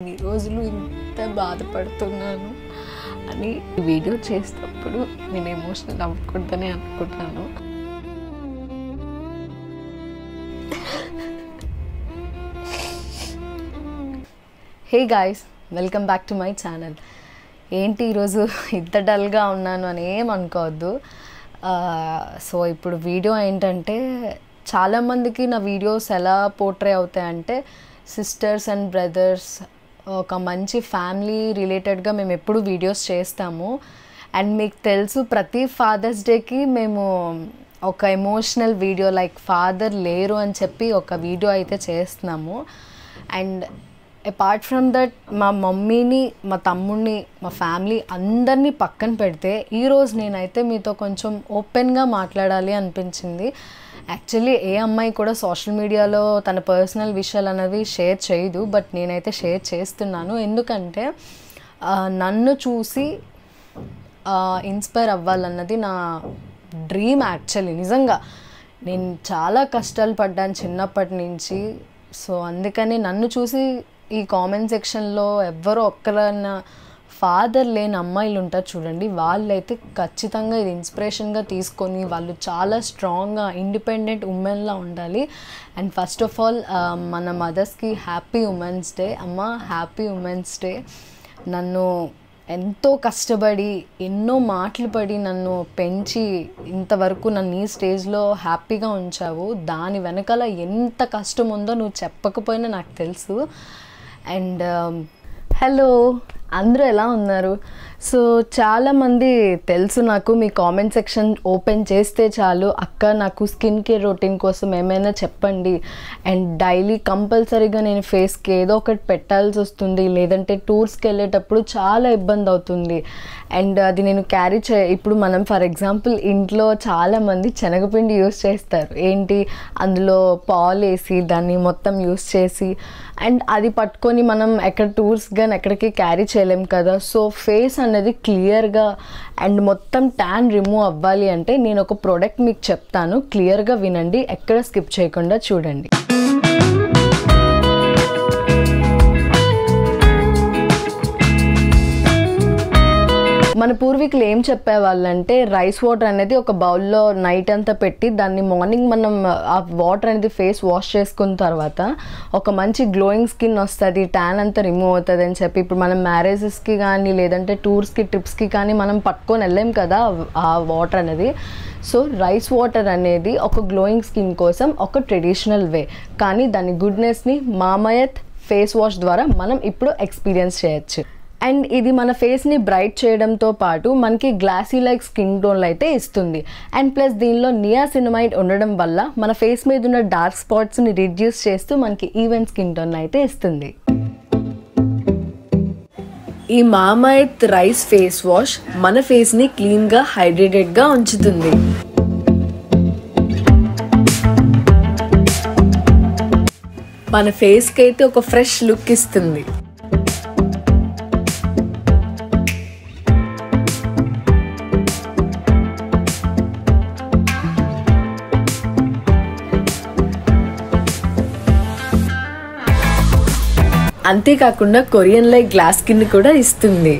ఈ రోజులు ఇంత బాధపడుతున్నాను అని వీడియో చేసేటప్పుడు నేను ఎమోషనల్ అవ్వకూడదని అనుకుంటున్నాను. Hey guys, welcome back to my channel. ఏంటి ఈరోజు ఇంత డల్గా ఉన్నాను అని ఏమనుకోవద్దు. సో ఇప్పుడు వీడియో ఏంటంటే, చాలామందికి నా వీడియోస్ ఎలా పోర్ట్రే అవుతాయంటే సిస్టర్స్ అండ్ బ్రదర్స్, ఒక మంచి ఫ్యామిలీ రిలేటెడ్గా మేము ఎప్పుడు వీడియోస్ చేస్తాము. అండ్ మీకు తెలుసు, ప్రతి ఫాదర్స్ డేకి మేము ఒక ఎమోషనల్ వీడియో లైక్ ఫాదర్ లేరు అని చెప్పి ఒక వీడియో అయితే చేస్తున్నాము. అండ్ అపార్ట్ ఫ్రమ్ దట్, మా మమ్మీని, మా తమ్ముడిని, మా ఫ్యామిలీ అందరినీ పక్కన పెడితే ఈరోజు నేనైతే మీతో కొంచెం ఓపెన్గా మాట్లాడాలి అనిపించింది. యాక్చువల్లీ ఏ అమ్మాయి కూడా సోషల్ మీడియాలో తన పర్సనల్ విషయాలు అనేవి షేర్ చేయదు, బట్ నేనైతే షేర్ చేస్తున్నాను. ఎందుకంటే నన్ను చూసి ఇన్స్పైర్ అవ్వాలన్నది నా డ్రీమ్. యాక్చువల్లీ నిజంగా నేను చాలా కష్టాలు పడ్డాను చిన్నప్పటి నుంచి. సో అందుకని నన్ను చూసి ఈ కామెంట్ సెక్షన్లో ఎవ్వరో ఒక్కరన్నా ఫాదర్ లేని అమ్మాయిలు ఉంటారు చూడండి, వాళ్ళైతే ఖచ్చితంగా ఇది ఇన్స్పిరేషన్గా తీసుకొని వాళ్ళు చాలా స్ట్రాంగ్గా ఇండిపెండెంట్ ఉమెన్లా ఉండాలి. అండ్ ఫస్ట్ ఆఫ్ ఆల్ మన మదర్స్కి హ్యాపీ ఉమెన్స్ డే. అమ్మ, హ్యాపీ ఉమెన్స్ డే. నన్ను ఎంతో కష్టపడి ఎన్నో మాటలు పడి నన్ను పెంచి ఇంతవరకు నన్ను ఈ స్టేజ్లో హ్యాపీగా ఉంచావు. దాని వెనకాల ఎంత కష్టం ఉందో నువ్వు చెప్పకపోయినా నాకు తెలుసు. అండ్ హలో, అందరూ ఎలా ఉన్నారు? సో చాలామంది తెలుసు నాకు, మీ కామెంట్ సెక్షన్ ఓపెన్ చేస్తే చాలు, అక్క నాకు స్కిన్ కేర్ రొటీన్ కోసం ఏమైనా చెప్పండి. అండ్ డైలీ కంపల్సరీగా నేను ఫేస్కి ఏదో ఒకటి పెట్టాల్సి వస్తుంది, లేదంటే టూర్స్కి వెళ్ళేటప్పుడు చాలా ఇబ్బంది అవుతుంది. అండ్ అది నేను క్యారీ ఇప్పుడు మనం ఫర్ ఎగ్జాంపుల్ ఇంట్లో చాలామంది శనగపిండి యూస్ చేస్తారు. ఏంటి, అందులో పాలు వేసి దాన్ని మొత్తం యూస్ చేసి, అండ్ అది పట్టుకొని మనం ఎక్కడ టూర్స్ కానీ ఎక్కడికి క్యారీ చేయలేం కదా. సో ఫేస్ అనేది క్లియర్గా అండ్ మొత్తం ట్యాన్ రిమూవ్ అవ్వాలి అంటే నేను ఒక ప్రోడక్ట్ మీకు చెప్తాను, క్లియర్గా వినండి, ఎక్కడ స్కిప్ చేయకుండా చూడండి. మన పూర్వీకులు ఏం చెప్పేవాళ్ళంటే, రైస్ వాటర్ అనేది ఒక బౌల్లో నైట్ అంతా పెట్టి దాన్ని మార్నింగ్ మనం ఆ వాటర్ అనేది ఫేస్ వాష్ చేసుకున్న తర్వాత ఒక మంచి గ్లోయింగ్ స్కిన్ వస్తుంది, ట్యాన్ అంతా రిమూవ్ అవుతుంది అని చెప్పి. ఇప్పుడు మనం మ్యారేజెస్కి కానీ లేదంటే టూర్స్కి ట్రిప్స్కి కానీ మనం పట్టుకొని వెళ్ళాం కదా ఆ వాటర్ అనేది. సో రైస్ వాటర్ అనేది ఒక గ్లోయింగ్ స్కిన్ కోసం ఒక ట్రెడిషనల్ వే, కానీ దాని గుడ్నెస్ని మామయత్ ఫేస్ వాష్ ద్వారా మనం ఇప్పుడు ఎక్స్పీరియన్స్ చేయొచ్చు. అండ్ ఇది మన ఫేస్ని బ్రైట్ చేయడంతో పాటు మనకి గ్లాసీ లైక్ స్కిన్ టోన్లు అయితే ఇస్తుంది. అండ్ ప్లస్ దీనిలో నియాసినమైడ్ ఉండడం వల్ల మన ఫేస్ మీద ఉన్న డార్క్ స్పాట్స్ని రిడ్యూస్ చేస్తూ మనకి ఈవెన్ స్కిన్ టోన్ అయితే ఇస్తుంది. ఈ మామాయత్ రైస్ ఫేస్ వాష్ మన ఫేస్ని క్లీన్గా హైడ్రేటెడ్గా ఉంచుతుంది. మన ఫేస్కి అయితే ఒక ఫ్రెష్ లుక్ ఇస్తుంది. అంతేకాకుండా కొరియన్ లైక్ గ్లాస్ స్కిన్ కూడా ఇస్తుంది.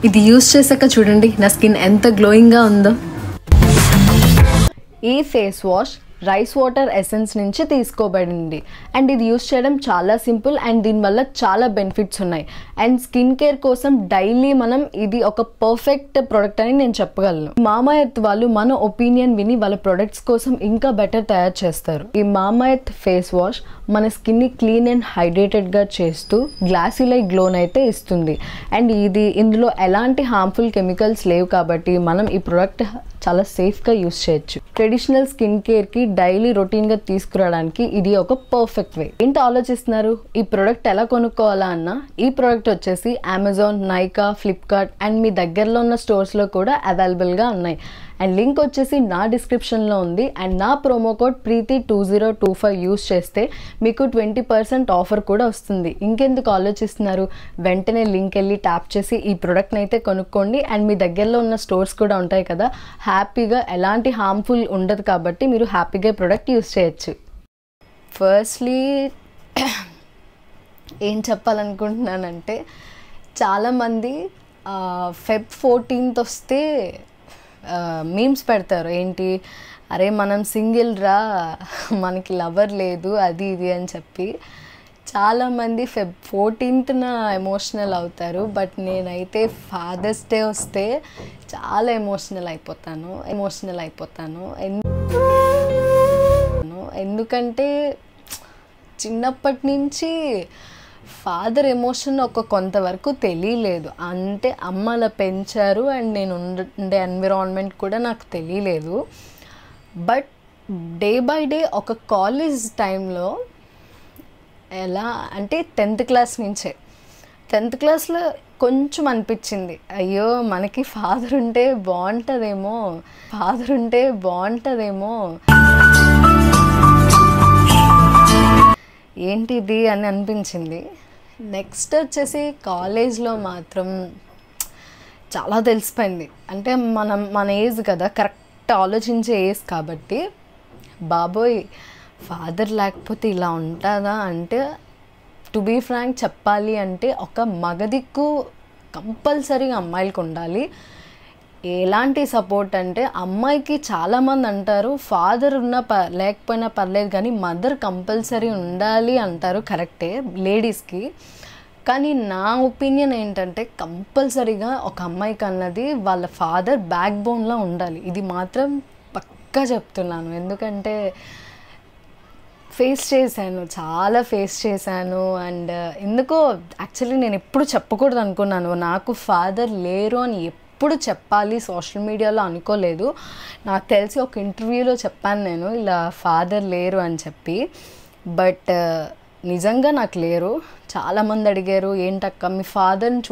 ఇది యూస్ చేశాక చూడండి నా స్కిన్ ఎంత గ్లోయింగ్గా ఉందో. ఈ face wash rice water essence నుంచి తీసుకోబడింది. అండ్ ఇది యూస్ చేయడం చాలా సింపుల్ అండ్ దీనివల్ల చాలా బెనిఫిట్స్ ఉన్నాయి. అండ్ స్కిన్ కేర్ కోసం డైలీ మనం ఇది ఒక పర్ఫెక్ట్ ప్రోడక్ట్ అని నేను చెప్పగలను. మామాయత్ వాళ్ళు మన ఒపీనియన్ విని వాళ్ళ ప్రొడక్ట్స్ కోసం ఇంకా బెటర్ తయారు చేస్తారు. ఈ మామాయత్ ఫేస్ వాష్ మన స్కిన్ని క్లీన్ అండ్ హైడ్రేటెడ్గా చేస్తూ గ్లాసీ లైక్ గ్లోన్ అయితే ఇస్తుంది. అండ్ ఇందులో ఎలాంటి హార్మ్ఫుల్ కెమికల్స్ లేవు కాబట్టి మనం ఈ ప్రోడక్ట్ చాలా సేఫ్గా యూస్ చేయొచ్చు. ట్రెడిషనల్ స్కిన్ కేర్కి డైలీ రొటీన్గా తీసుకురావడానికి ఇది ఒక పర్ఫెక్ట్ వే. ఏంటి ఆలోచిస్తున్నారు, ఈ ప్రోడక్ట్ ఎలా కొనుక్కోవాలా అన్న? ఈ ప్రోడక్ట్ వచ్చేసి అమెజాన్, నైకా, ఫ్లిప్కార్ట్ అండ్ మీ దగ్గరలో ఉన్న స్టోర్స్లో కూడా అవైలబుల్గా ఉన్నాయి. అండ్ లింక్ వచ్చేసి నా డిస్క్రిప్షన్లో ఉంది. అండ్ నా ప్రోమో కోడ్ ప్రీతి2025 యూస్ చేస్తే మీకు 20% ఆఫర్ కూడా వస్తుంది. ఇంకెందుకు ఆలోచిస్తున్నారు, వెంటనే లింక్ వెళ్ళి ట్యాప్ చేసి ఈ ప్రోడక్ట్ని అయితే కొనుక్కోండి. అండ్ మీ దగ్గరలో ఉన్న స్టోర్స్ కూడా ఉంటాయి కదా, హ్యాపీగా ఎలాంటి హార్మ్ఫుల్ ఉండదు కాబట్టి మీరు హ్యాపీగా ప్రోడక్ట్ యూస్ చేయొచ్చు. ఫస్ట్లీ ఏం చెప్పాలనుకుంటున్నానంటే చాలామంది ఫెబ్ 14th వస్తే మీమ్స్ పెడతారు, ఏంటి అరే మనం సింగిల్ రా, మనకి లవర్ లేదు, అది ఇది అని చెప్పి. చాలామంది ఫెబ్ 14th ఎమోషనల్ అవుతారు, బట్ నేనైతే ఫాదర్స్ డే వస్తే చాలా ఎమోషనల్ అయిపోతాను. ఎందుకంటే చిన్నప్పటి నుంచి ఫాదర్ ఎమోషన్ కొంతవరకు తెలియలేదు, అంటే అమ్మ అలా పెంచారు అండ్ నేను ఉండే ఎన్విరాన్మెంట్ కూడా నాకు తెలియలేదు. బట్ డే బై డే ఒక కాలేజ్ టైంలో ఎలా అంటే 10th క్లాస్లో కొంచెం అనిపించింది, అయ్యో మనకి ఫాదర్ ఉంటే బాగుంటుందేమో ఏంటిది అని అనిపించింది. నెక్స్ట్ వచ్చేసి కాలేజ్లో మాత్రం చాలా తెలిసిపోయింది, అంటే మన ఏజ్ కదా, కరెక్ట్ ఆలోచించే ఏజ్ కాబట్టి, బాబోయ్ ఫాదర్ లేకపోతే ఇలా ఉంటుందా అంటే, టు బీ ఫ్రాంక్ చెప్పాలి అంటే ఒక మగదిక్కు కంపల్సరీగా అమ్మాయిలకు ఉండాలి. ఎలాంటి సపోర్ట్ అంటే, అమ్మాయికి చాలామంది అంటారు ఫాదర్ లేకపోయినా పర్లేదు కానీ మదర్ కంపల్సరీ ఉండాలి అంటారు, కరెక్టే లేడీస్కి. కానీ నా ఒపీనియన్ ఏంటంటే కంపల్సరీగా ఒక అమ్మాయికి అన్నది వాళ్ళ ఫాదర్ బ్యాక్ బోన్లా ఉండాలి. ఇది మాత్రం పక్కా చెప్తున్నాను, ఎందుకంటే చాలా ఫేస్ చేశాను. అండ్ ఎందుకో యాక్చువల్లీ నేను ఎప్పుడు చెప్పకూడదు అనుకున్నాను, నాకు ఫాదర్ లేరు అని ఎప్పుడు చెప్పాలి సోషల్ మీడియాలో అనుకోలేదు. నాకు తెలిసి ఒక ఇంటర్వ్యూలో చెప్పాను నేను ఇలా ఫాదర్ లేరు అని చెప్పి, బట్ నిజంగా నాకు లేరు. చాలామంది అడిగారు, ఏంటక్క మీ ఫాదర్ని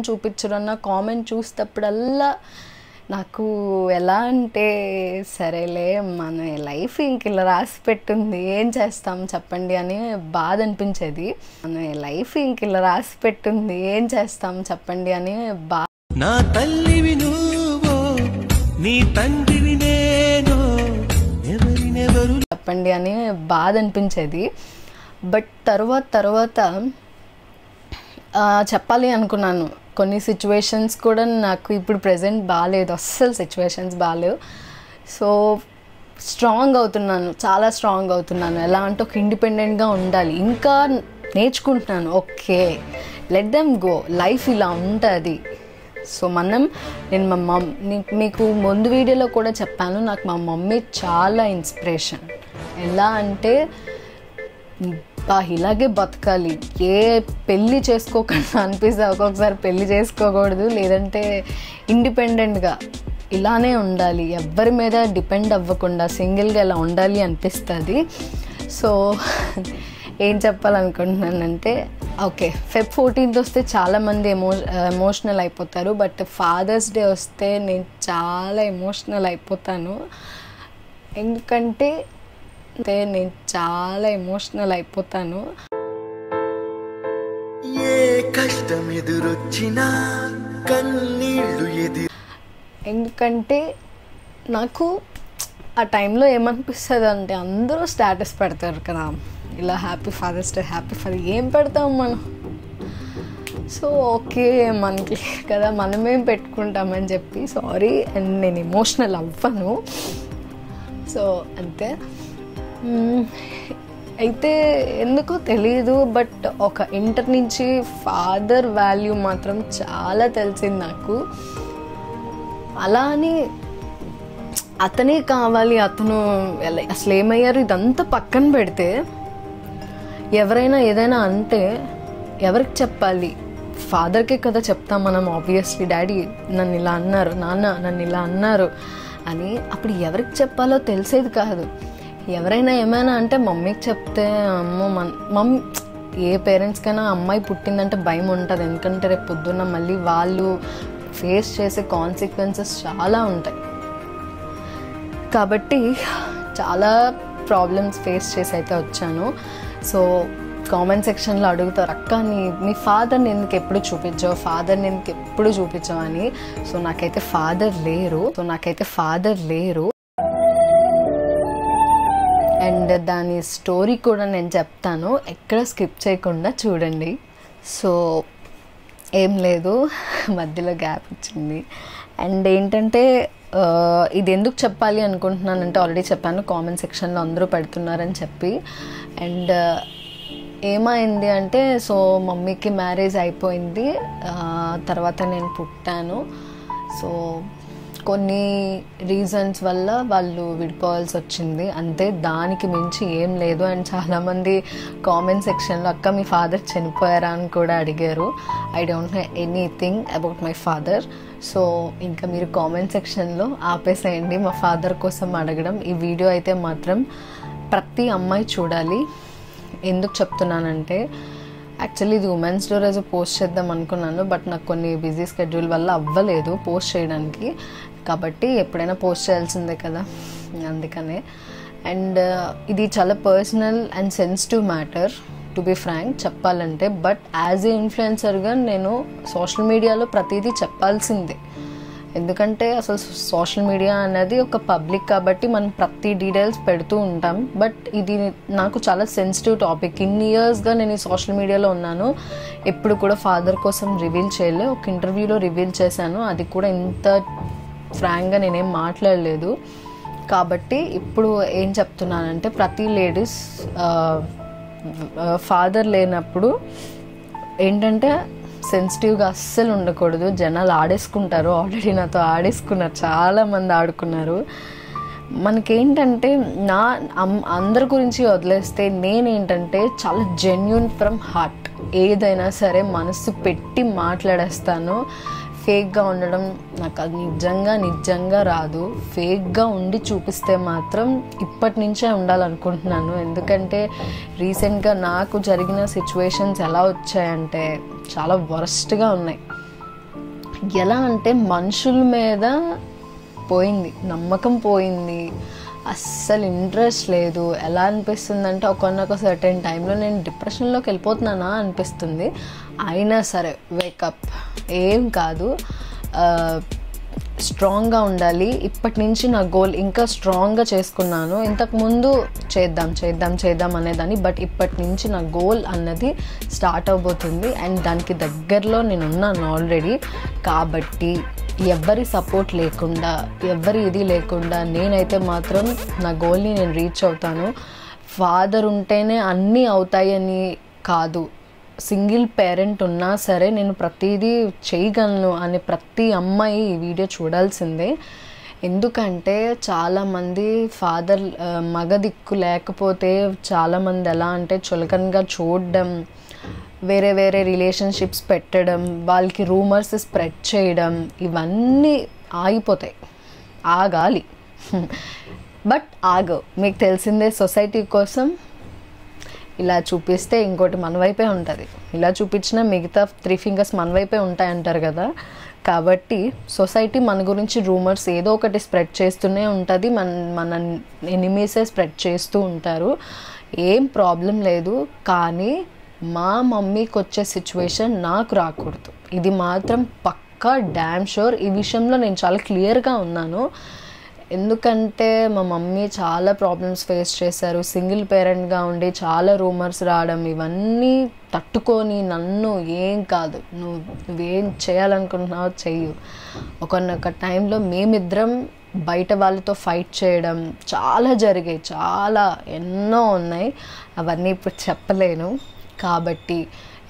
చూపించరు అన్న కామెంట్ చూసేటప్పుడల్లా నాకు ఎలా అంటే, సరేలే మన లైఫ్ ఇంక ఇలా రాసి పెట్టుంది, ఏం చేస్తాం చెప్పండి అని బాధ అనిపించేది. నా తల్లివి నువ్వో నీ తండ్రివి నేను ఎవరినెవరు చెప్పండి అని బాధ అనిపించేది. బట్ తర్వాత చెప్పాలి అనుకున్నాను. కొన్ని సిచ్యువేషన్స్ కూడా నాకు ఇప్పుడు ప్రజెంట్ బాగాలేదు, అస్సలు సిచ్యువేషన్స్ బాగాలేవు. సో చాలా స్ట్రాంగ్ అవుతున్నాను. ఎలా అంటే ఒక ఇండిపెండెంట్గా ఉండాలి, ఇంకా నేర్చుకుంటున్నాను. Okay let them go, life ఇలా ఉంటుంది. సో నేను మీకు ముందు వీడియోలో కూడా చెప్పాను, నాకు మా మమ్మీ చాలా ఇన్స్పిరేషన్. ఎలా అంటే ఇలాగే బతకాలి, ఏ పెళ్ళి చేసుకోకుండా అనిపిస్తే ఒక్కొక్కసారి పెళ్ళి చేసుకోకూడదు, లేదంటే ఇండిపెండెంట్గా ఇలానే ఉండాలి, ఎవ్వరి మీద డిపెండ్ అవ్వకుండా సింగిల్గా ఇలా ఉండాలి అనిపిస్తుంది. సో ఏం చెప్పాలనుకుంటున్నానంటే, ఓకే ఫెబ్ 14th వస్తే చాలామంది ఎమోషనల్ అయిపోతారు, బట్ ఫాదర్స్ డే వస్తే నేను చాలా ఎమోషనల్ అయిపోతాను. ఎందుకంటే నేను చాలా ఎమోషనల్ అయిపోతాను. ఏ కష్టం ఎదురొచ్చినా కన్నీళ్ళు ఎందుకంటే నాకు ఆ టైంలో ఏమనిపిస్తుంది అంటే, అందరూ స్టేటస్ పెడతారు కదా ఇలా హ్యాపీ ఫాదర్స్ డే, ఏం పెడతాం మనం. సో ఓకే మనకి కదా మనమేం పెట్టుకుంటామని చెప్పి సారీ, అండ్ నేను ఎమోషనల్ అవ్వను. సో అంతే. అయితే ఎందుకో తెలీదు, బట్ ఒక ఇంటర్ నుంచి ఫాదర్ వాల్యూ మాత్రం చాలా తెలిసింది నాకు. అలా అని అతనే కావాలి, అతను అసలు ఏమయ్యారు ఇదంతా పక్కన పెడితే, ఎవరైనా ఏదైనా అంటే ఎవరికి చెప్పాలి? ఫాదర్కే కదా చెప్తాం మనం. ఆబ్వియస్లీ డాడీ నన్ను ఇలా అన్నారు, నాన్న నన్ను ఇలా అన్నారు అని. అప్పుడు ఎవరికి చెప్పాలో తెలిసేది కాదు. ఎవరైనా ఏమైనా అంటే మమ్మీకి చెప్తే, అమ్మో మమ్మీ ఏ పేరెంట్స్కైనా అమ్మాయి పుట్టిందంటే భయం ఉంటుంది, ఎందుకంటే రేపు పొద్దున్న మళ్ళీ వాళ్ళు ఫేస్ చేసే కాన్సిక్వెన్సెస్ చాలా ఉంటాయి. కాబట్టి చాలా ప్రాబ్లమ్స్ ఫేస్ చేసి అయితే వచ్చాను. సో కామెంట్ సెక్షన్లో అడుగుతారు, అక్క మీ ఫాదర్ని ఎందుకు ఎప్పుడు చూపించావు అని. సో నాకైతే ఫాదర్ లేరు. అండ్ అండ్ దాని స్టోరీ కూడా నేను చెప్తాను, ఎక్కడ స్కిప్ చేయకుండా చూడండి. సో ఏం లేదు, మధ్యలో గ్యాప్ వచ్చింది. అండ్ ఏంటంటే ఇది ఎందుకు చెప్పాలి అనుకుంటున్నానంటే ఆల్రెడీ చెప్పాను, కామెంట్ సెక్షన్లో అందరూ పెడుతున్నారని చెప్పి. అండ్ ఏమైంది అంటే, సో మమ్మీకి మ్యారేజ్ అయిపోయింది, తర్వాత నేను పుట్టాను. సో కొన్ని రీజన్స్ వల్ల వాళ్ళు విడిపోవాల్సి వచ్చింది అంతే, దానికి మించి ఏం లేదు. అండ్ చాలామంది కామెంట్ సెక్షన్లో అక్క మీ ఫాదర్ చనిపోయారా అని కూడా అడిగారు. I don't know anything about my father. So ఇంకా మీరు కామెంట్ సెక్షన్లో ఆపేసేయండి మా ఫాదర్ కోసం అడగడం. ఈ వీడియో అయితే మాత్రం ప్రతి అమ్మాయి చూడాలి. ఎందుకు చెప్తున్నానంటే, యాక్చువల్లీ ఇది ఉమెన్స్ డే రోజు పోస్ట్ చేద్దాం అనుకున్నాను, బట్ నాకు కొన్ని బిజీ స్కెడ్యూల్ వల్ల అవ్వలేదు పోస్ట్ చేయడానికి. కాబట్టి ఎప్పుడైనా పోస్ట్ చేయాల్సిందే కదా, అందుకనే. అండ్ ఇది చాలా personal and sensitive matter to be frank చెప్పాలంటే. బట్ యాజ్ ఏ ఇన్ఫ్లుయెన్సర్గా నేను సోషల్ మీడియాలో ప్రతిదీ చెప్పాల్సిందే. ఎందుకంటే అసలు సోషల్ మీడియా అనేది ఒక పబ్లిక్ కాబట్టి మనం ప్రతి డీటెయిల్స్ పెడుతూ ఉంటాం. బట్ ఇది నాకు చాలా సెన్సిటివ్ టాపిక్. ఇన్ని ఇయర్స్గా నేను ఈ సోషల్ మీడియాలో ఉన్నాను, ఎప్పుడు కూడా ఫాదర్ కోసం రివీల్ చేయలే. ఒక ఇంటర్వ్యూలో రివీల్ చేశాను, అది కూడా ఇంత ఫ్రాంక్గా నేనేం మాట్లాడలేదు. కాబట్టి ఇప్పుడు ఏం చెప్తున్నానంటే, ప్రతి లేడీస్ ఫాదర్ లేనప్పుడు ఏంటంటే సెన్సిటివ్గా అస్సలు ఉండకూడదు. జనాలు ఆడేసుకుంటారు, ఆల్రెడీ నాతో ఆడేసుకున్నారు, చాలామంది ఆడుకున్నారు. మనకేంటంటే అందరి గురించి వదిలేస్తే నేనేంటంటే చాలా జెన్యూన్ ఫ్రమ్ హార్ట్. ఏదైనా సరే మనసు పెట్టి మాట్లాడేస్తాను. ఫేక్గా ఉండడం నాకు అది నిజంగా రాదు. ఫేక్గా ఉండి చూపిస్తే మాత్రం ఇప్పటి నుంచే ఉండాలనుకుంటున్నాను. ఎందుకంటే రీసెంట్గా నాకు జరిగిన సిచ్యువేషన్స్ ఎలా వచ్చాయంటే చాలా వరస్ట్గా ఉన్నాయి. ఎలా అంటే మనుషుల మీద పోయింది నమ్మకం, పోయింది, అస్సలు ఇంట్రెస్ట్ లేదు. ఎలా అనిపిస్తుంది అంటే ఒక సర్టెన్ టైంలో నేను డిప్రెషన్లోకి వెళ్ళిపోతున్నానా అనిపిస్తుంది. అయినా సరే వేకప్, ఏం కాదు, స్ట్రాంగ్గా ఉండాలి. ఇప్పటి నుంచి నా గోల్ ఇంకా స్ట్రాంగ్గా చేసుకున్నాను. ఇంతకుముందు చేద్దాం అనేదాన్ని, బట్ ఇప్పటి నుంచి నా గోల్ అన్నది స్టార్ట్ అవబోతుంది. అండ్ దానికి దగ్గరలో నేను ఉన్నాను ఆల్రెడీ. కాబట్టి ఎవరి సపోర్ట్ లేకుండా, ఎవరి ఇది లేకుండా నేనైతే మాత్రం నా గోల్ని నేను రీచ్ అవుతాను. ఫాదర్ ఉంటేనే అన్నీ అవుతాయని కాదు, సింగిల్ పేరెంట్ ఉన్నా సరే నేను ప్రతిదీ చేయగలను అని ప్రతి అమ్మాయి ఈ వీడియో చూడాల్సిందే. ఎందుకంటే చాలామంది ఫాదర్ మగ దిక్కు లేకపోతే చాలామంది ఎలా అంటే చులకనగా చూడడం, వేరే రిలేషన్షిప్స్ పెట్టడం, వాళ్ళకి రూమర్స్ స్ప్రెడ్ చేయడం, ఇవన్నీ ఆగిపోతాయి. ఆగాలి బట్ ఆగవు. మీకు తెలిసిందే, సొసైటీ కోసం ఇలా చూపిస్తే ఇంకోటి మన వైపే ఉంటుంది, ఇలా చూపించినా మిగతా 3 ఫింగర్స్ మన వైపే ఉంటాయంటారు కదా. కాబట్టి సొసైటీ మన గురించి రూమర్స్ ఏదో ఒకటి స్ప్రెడ్ చేస్తూనే ఉంటుంది. మన ఎనిమీసే స్ప్రెడ్ చేస్తూ ఉంటారు. ఏం ప్రాబ్లం లేదు, కానీ మా మమ్మీకి వచ్చే సిచ్యువేషన్ నాకు రాకూడదు. ఇది మాత్రం పక్కా డ్యామ్ షూర్. ఈ విషయంలో నేను చాలా క్లియర్గా ఉన్నాను. ఎందుకంటే మా మమ్మీ చాలా ప్రాబ్లమ్స్ ఫేస్ చేశారు. సింగిల్ పేరెంట్గా ఉండి చాలా రూమర్స్ రావడం, ఇవన్నీ తట్టుకొని నన్ను ఏం కాదు, నువ్వేం చేయాలనుకుంటున్నావో చెయ్యు. ఒక టైంలో మేమిద్దరం బయట వాళ్ళతో ఫైట్ చేయడం చాలా జరిగాయి, చాలా ఎన్నో ఉన్నాయి. అవన్నీ ఇప్పుడు చెప్పలేను. కాబట్టి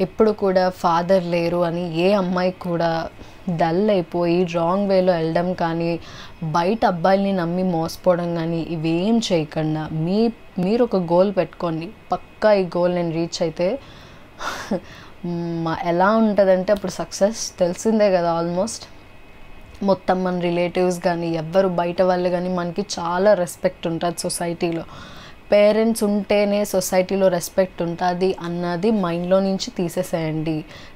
ఎప్పుడు కూడా ఫాదర్ లేరు అని ఏ అమ్మాయి కూడా డల్ అయిపోయి రాంగ్ వేలో వెళ్ళడం కానీ, బయట అబ్బాయిల్ని నమ్మి మోసపోవడం కానీ ఇవేం చేయకుండా మీరు ఒక గోల్ పెట్టుకోండి. పక్కా ఈ గోల్ నేను రీచ్ అయితే ఎలా ఉంటుందంటే అప్పుడు సక్సెస్ తెలిసిందే కదా. ఆల్మోస్ట్ మొత్తం మన రిలేటివ్స్ కానీ ఎవ్వరు బయట వాళ్ళు కానీ మనకి చాలా రెస్పెక్ట్ ఉంటుంది సొసైటీలో. పేరెంట్స్ ఉంటేనే సొసైటీలో రెస్పెక్ట్ ఉంటుంది అన్నది మైండ్లో నుంచి తీసేసేయండి.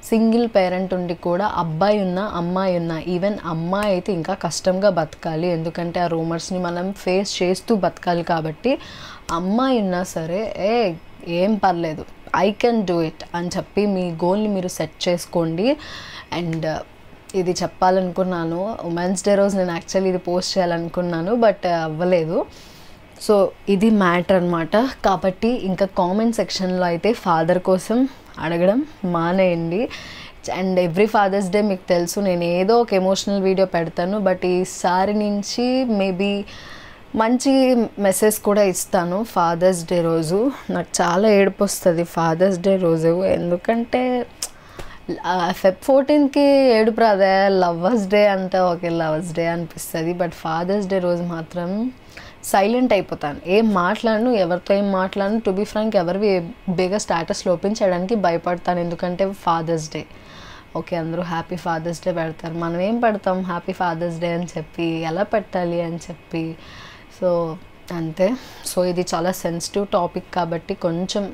సింగిల్ పేరెంట్ ఉండి కూడా అబ్బాయి ఉన్నా అమ్మాయి ఉన్నా, ఈవెన్ అమ్మాయి అయితే ఇంకా కష్టంగా బతకాలి. ఎందుకంటే ఆ రూమర్స్ని మనం ఫేస్ చేస్తూ బతకాలి. కాబట్టి అమ్మాయి ఉన్నా సరే ఏం పర్లేదు, ఐ కెన్ డూ ఇట్ అని చెప్పి మీ గోల్ని మీరు సెట్ చేసుకోండి. అండ్ ఇది చెప్పాలనుకున్నాను, ఉమెన్స్ డే రోజు నేను యాక్చువల్లీ ఇది పోస్ట్ చేయాలనుకున్నాను, బట్ అవ్వలేదు. సో ఇది మ్యాటర్ అనమాట. కాబట్టి ఇంకా కామెంట్ సెక్షన్లో అయితే ఫాదర్ కోసం అడగడం మానేయండి. అండ్ ఎవ్రీ ఫాదర్స్ డే మీకు తెలుసు నేను ఏదో ఒక ఎమోషనల్ వీడియో పెడతాను, బట్ ఈసారి నుంచి మేబీ మంచి మెసేజ్ కూడా ఇస్తాను. ఫాదర్స్ డే రోజు నాకు చాలా ఏడుపు వస్తుంది ఫాదర్స్ డే రోజు. ఎందుకంటే Feb 14కి ఏడుపు రాదే, లవర్స్ డే అంటే ఓకే లవర్స్ డే అనిపిస్తుంది, బట్ ఫాదర్స్ డే రోజు మాత్రం సైలెంట్ అయిపోతాను. ఏం మాట్లాడను, ఎవరితో ఏం మాట్లాడను. టు బీ ఫ్రాంక్ ఎవరివి బేగా స్టేటస్లో ఓపెన్ చేయడానికి భయపడతాను, ఎందుకంటే ఫాదర్స్ డే. ఓకే అందరూ హ్యాపీ ఫాదర్స్ డే పెడతారు, మనం ఏం పెడతాం హ్యాపీ ఫాదర్స్ డే అని చెప్పి, ఎలా పెట్టాలి అని చెప్పి. సో అంతే. సో ఇది చాలా సెన్సిటివ్ టాపిక్ కాబట్టి కొంచెం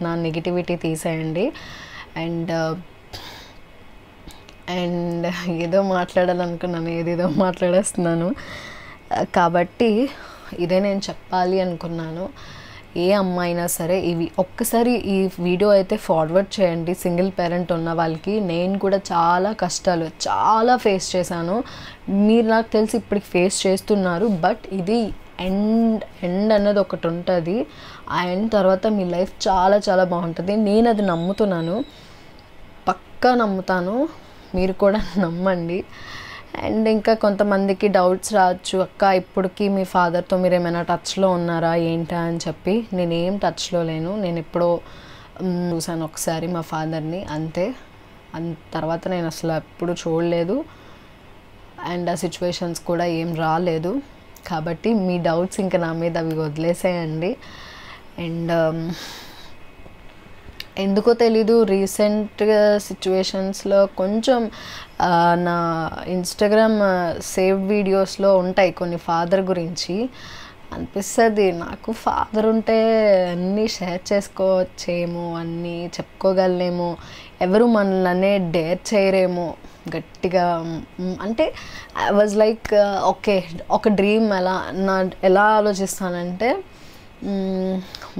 నా నెగిటివిటీ తీసేయండి. అండ్ ఏదో మాట్లాడాలనుకున్నాను, ఏదేదో మాట్లాడేస్తున్నాను. కాబట్టి ఇదే నేను చెప్పాలి అనుకున్నాను. ఏ అమ్మాయినా సరే ఇవి ఒక్కసారి ఈ వీడియో అయితే ఫార్వర్డ్ చేయండి సింగిల్ పేరెంట్ ఉన్న వాళ్ళకి. నేను కూడా చాలా కష్టాలు చాలా ఫేస్ చేశాను, మీరు నాకు తెలిసి ఇప్పటికి ఫేస్ చేస్తున్నారు. బట్ ఇది ఎండ్ అన్నది ఒకటి ఉంటుంది, ఆ ఎండ్ తర్వాత మీ లైఫ్ చాలా చాలా బాగుంటుంది. నేను అది నమ్ముతున్నాను, పక్కా నమ్ముతాను, మీరు కూడా నమ్మండి. అండ్ ఇంకా కొంతమందికి డౌట్స్ రావచ్చు, అక్క ఇప్పటికి మీ ఫాదర్తో మీరు ఏమైనా టచ్లో ఉన్నారా ఏంటా అని చెప్పి. నేనేం టచ్లో లేను, నేను ఎప్పుడో చూసాను ఒకసారి మా ఫాదర్ని అంతే. తర్వాత నేను అసలు ఎప్పుడు చూడలేదు, అండ్ ఆ సిచ్యువేషన్స్ కూడా ఏం రాలేదు. కాబట్టి మీ డౌట్స్ ఇంకా నా మీద అవి వదిలేసేయండి. అండ్ ఎందుకో తెలీదు రీసెంట్ సిచ్యువేషన్స్లో కొంచెం నా ఇన్స్టాగ్రామ్ సేవ్డ్ వీడియోస్లో ఉంటాయి కొన్ని ఫాదర్ గురించి. అనిపిస్తుంది నాకు ఫాదర్ ఉంటే అన్నీ షేర్ చేసుకోవచ్చేమో, అన్నీ చెప్పుకోగలనేమో, ఎవరు మనల్ని డేర్ చేయరేమో గట్టిగా. అంటే ఐ వాజ్ లైక్ ఓకే ఒక డ్రీమ్. ఎలా ఆలోచిస్తానంటే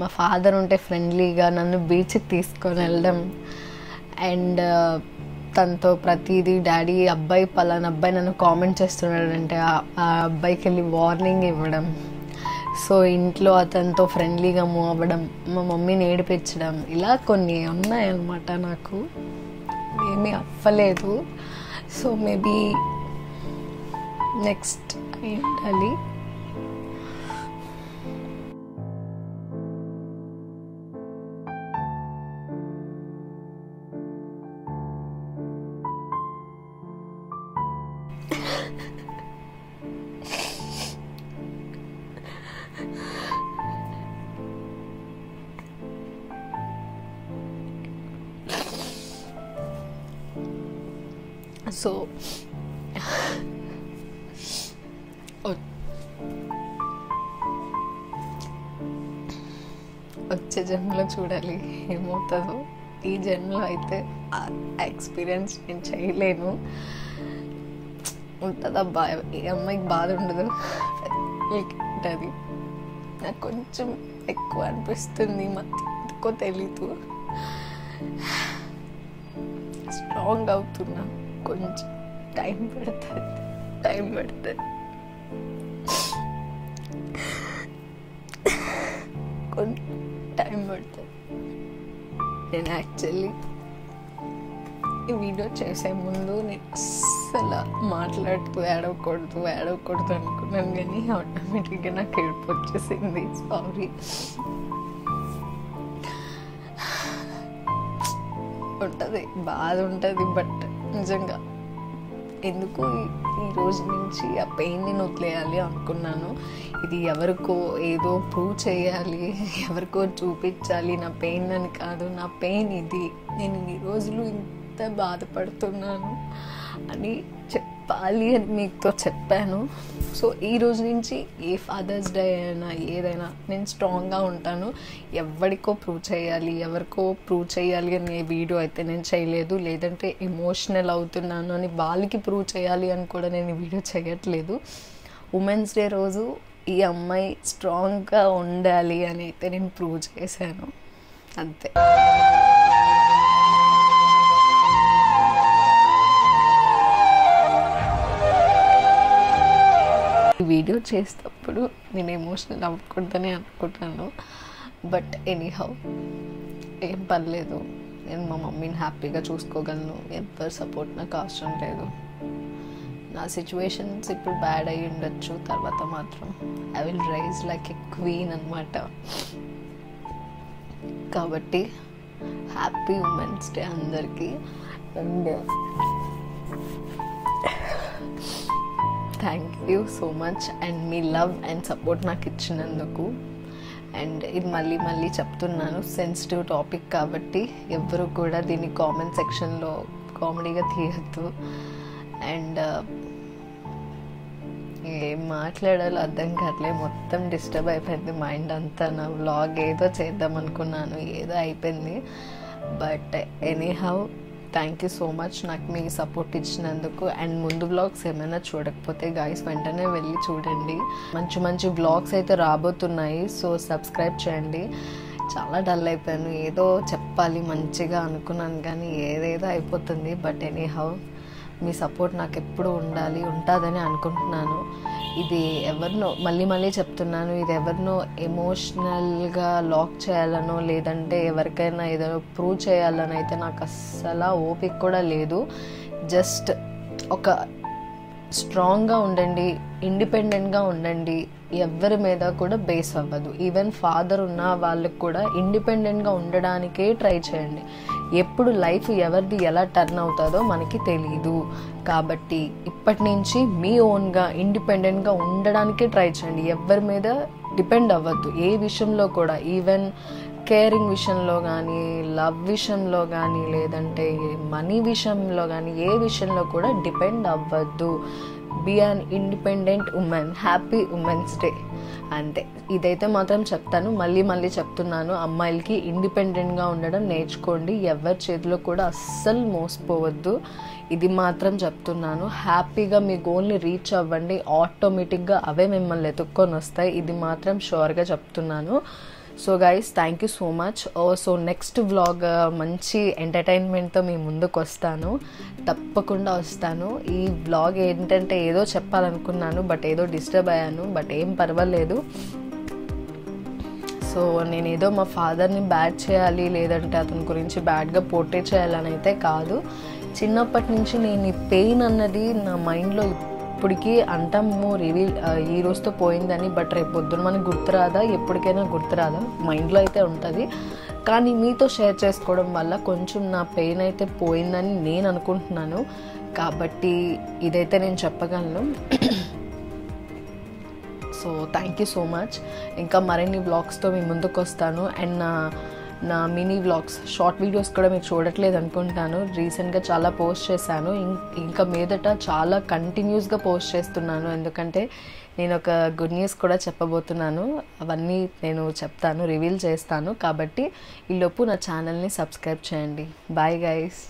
మా ఫాదర్ ఉంటే ఫ్రెండ్లీగా నన్ను బీచ్కి తీసుకొని వెళ్ళడం, అండ్ తనతో ప్రతిదీ డాడీ అబ్బాయి పలానా అబ్బాయి నన్ను కామెంట్ చేస్తున్నాడంటే ఆ అబ్బాయికి వెళ్ళి వార్నింగ్ ఇవ్వడం, సో ఇంట్లో అతనితో ఫ్రెండ్లీగా మూవ్ అవ్వడం, మా మమ్మీని ఏడిపించడం, ఇలా కొన్ని ఉన్నాయన్నమాట. నాకు ఏమీ అవ్వలేదు. సో మేబీ నెక్స్ట్ ఏంటాలి. సో వచ్చే జన్మలో చూడాలి ఏమవుతుందో. ఈ జన్మలో అయితే ఆ ఎక్స్పీరియన్స్ నేను చేయలేను. ఉంటుందబ్బా, ఏ అమ్మాయికి బాధ ఉండదు, ఉంటుంది. నాకు కొంచెం ఎక్కువ అనిపిస్తుంది, ఎందుకో తెలీదు. స్ట్రాంగ్ అవుతున్నా, కొంచెం టైం పడుతుంది. కొంచెం టైం పడుతుంది. నేను యాక్చువల్లీ ఈ వీడియో చేసే ముందు నేను అస్సలు మాట్లాడుతూ ఏడవకూడదు అనుకున్నాను, కానీ ఆటోమేటిక్గా నాకు ఏడుపు వచ్చేసింది. సారీ. ఉంటుంది, బాధ ఉంటుంది, బట్ నిజంగా ఎందుకు ఈ రోజు నుంచి ఆ పెయిన్ని వదిలేయాలి అనుకున్నాను. ఇది ఎవరికో ఏదో ప్రూవ్ చేయాలి, ఎవరికో చూపించాలి నా పెయిన్ అని కాదు. నా పెయిన్ ఇది, నేను ఈ రోజులు ఇంత బాధపడుతున్నాను అని చెప్పాలి అని మీతో చెప్పాను. సో ఈ రోజు నుంచి ఏ ఫాదర్స్ డే అయినా ఏదైనా నేను స్ట్రాంగ్గా ఉంటాను. ఎవరికో ప్రూవ్ చేయాలి అనే వీడియో అయితే నేను చేయలేదు, లేదంటే ఎమోషనల్ అవుతున్నాను అని వాళ్ళకి ప్రూవ్ చేయాలి అని కూడా నేను ఈ వీడియో చేయట్లేదు. ఉమెన్స్ డే రోజు ఈ అమ్మాయి స్ట్రాంగ్గా ఉండాలి అని అయితే నేను ప్రూవ్ చేశాను, అంతే. వీడియో చేస్తాం ఎప్పుడు నేను ఎమోషనల్ అవ్వకూడదని అనుకుంటాను. బట్ ఎనీహౌ ఏం పర్లేదు, నేను మా మమ్మీని హ్యాపీగా చూసుకోగలను. ఎవరి సపోర్ట్ నాకు అవసరం లేదు. నా సిచ్యువేషన్స్ ఇప్పుడు బ్యాడ్ అయ్యి ఉండొచ్చు, తర్వాత మాత్రం I will rise like a queen అనమాట. కాబట్టి హ్యాపీ ఉమెన్స్ డే అందరికీ. And thank you so much and మీ లవ్ అండ్ సపోర్ట్ నాకు ఇచ్చినందుకు. అండ్ ఇది మళ్ళీ మళ్ళీ చెప్తున్నాను, సెన్సిటివ్ టాపిక్ కాబట్టి ఎవ్వరూ కూడా దీన్ని కామెంట్ సెక్షన్లో కామెడీగా తీయద్దు. అండ్ ఏం మాట్లాడాలో అర్థం కావట్లే, మొత్తం డిస్టర్బ్ అయిపోయింది మైండ్ అంతా. నా వ్లాగ్ ఏదో చేద్దాం అనుకున్నాను, ఏదో అయిపోయింది. But anyhow thank you so much నాకు మీ సపోర్ట్ ఇచ్చినందుకు. అండ్ ముందు వ్లాగ్స్ ఏమైనా చూడకపోతే గైస్ వెంటనే వెళ్ళి చూడండి. మంచి మంచి వ్లాగ్స్ అయితే రాబోతున్నాయి, సో సబ్స్క్రైబ్ చేయండి. చాలా డల్ అయిపోయాను, ఏదో చెప్పాలి మంచిగా అనుకున్నాను కానీ ఏదేదో అయిపోతుంది. బట్ ఎనీహౌ మీ సపోర్ట్ నాకు ఎప్పుడు ఉండాలి, ఉంటుందని అనుకుంటున్నాను. ఇది ఎవరినో మళ్ళీ మళ్ళీ చెప్తున్నాను, ఇది ఎవరినో ఎమోషనల్గా లాక్ చేయాలనో లేదంటే ఎవరికైనా ఏదో ప్రూవ్ చేయాలని అయితే నాకు అస్సలు ఓపిక కూడా లేదు. జస్ట్ ఒక స్ట్రాంగ్గా ఉండండి, ఇండిపెండెంట్గా ఉండండి, ఎవరి మీద కూడా బేస్ అవ్వదు. ఈవెన్ ఫాదర్ ఉన్న వాళ్ళకి కూడా ఇండిపెండెంట్గా ఉండడానికే ట్రై చేయండి. ఎప్పుడు లైఫ్ ఎవరిది ఎలా టర్న్ అవుతుందో మనకి తెలీదు. కాబట్టి ఇప్పటి నుంచి మీ ఓన్గా ఇండిపెండెంట్గా ఉండడానికే ట్రై చేయండి. ఎవరి మీద డిపెండ్ అవ్వద్దు ఏ విషయంలో కూడా. ఈవెన్ కేరింగ్ విషయంలో కానీ, లవ్ విషయంలో కానీ, లేదంటే మనీ విషయంలో కానీ, ఏ విషయంలో కూడా డిపెండ్ అవ్వద్దు. Be an independent women. Happy women's day అంతే. ఇదైతే మాత్రం చెప్తాను, మళ్ళీ మళ్ళీ చెప్తున్నాను, అమ్మాయిలకి ఇండిపెండెంట్గా ఉండడం నేర్చుకోండి. ఎవరి చేతిలో కూడా అస్సలు మోసపోవద్దు. ఇది మాత్రం చెప్తున్నాను. హ్యాపీగా మీ గోల్ని రీచ్ అవ్వండి, ఆటోమేటిక్గా అవే మిమ్మల్ని ఎత్తుక్కొని వస్తాయి. ఇది మాత్రం షూర్గా చెప్తున్నాను. So guys thank you so much. So next vlog మంచి ఎంటర్టైన్మెంట్తో మీ ముందుకు వస్తాను, తప్పకుండా వస్తాను. ఈ వ్లాగ్ ఏంటంటే ఏదో చెప్పాలనుకున్నాను బట్ ఏదో డిస్టర్బ్ అయ్యాను, బట్ ఏం పర్వాలేదు. సో నేను ఏదో మా ఫాదర్ని బ్యాడ్ చేయాలి లేదంటే అతని గురించి బ్యాడ్గా పోర్ట్రే చేయాలని అయితే కాదు. చిన్నప్పటి నుంచి నేను ఈ పెయిన్ అన్నది నా మైండ్లో ఇప్పటికీ అంటాము రివీల్ ఈ రోజుతో పోయిందని, బట్ రేపు పొద్దున మనకు గుర్తురాదా, ఎప్పటికైనా గుర్తురాదా, మైండ్లో అయితే ఉంటుంది. కానీ మీతో షేర్ చేసుకోవడం వల్ల కొంచెం నా పెయిన్ అయితే పోయిందని నేను అనుకుంటున్నాను. కాబట్టి ఇదైతే నేను చెప్పగలను. So thank you so much. ఇంకా మరిన్ని వ్లాగ్స్తో మీ ముందుకు వస్తాను. అండ్ నా మినీ వ్లాగ్స్, షార్ట్ వీడియోస్ కూడా మీరు చూడట్లేదు అనుకుంటాను. రీసెంట్గా చాలా పోస్ట్ చేశాను, ఇంకా మీదట చాలా కంటిన్యూస్గా పోస్ట్ చేస్తున్నాను. ఎందుకంటే నేను ఒక గుడ్ న్యూస్ కూడా చెప్పబోతున్నాను. అవన్నీ నేను చెప్తాను, రివీల్ చేస్తాను. కాబట్టి ఈలోపు నా ఛానల్ని సబ్స్క్రైబ్ చేయండి. Bye guys.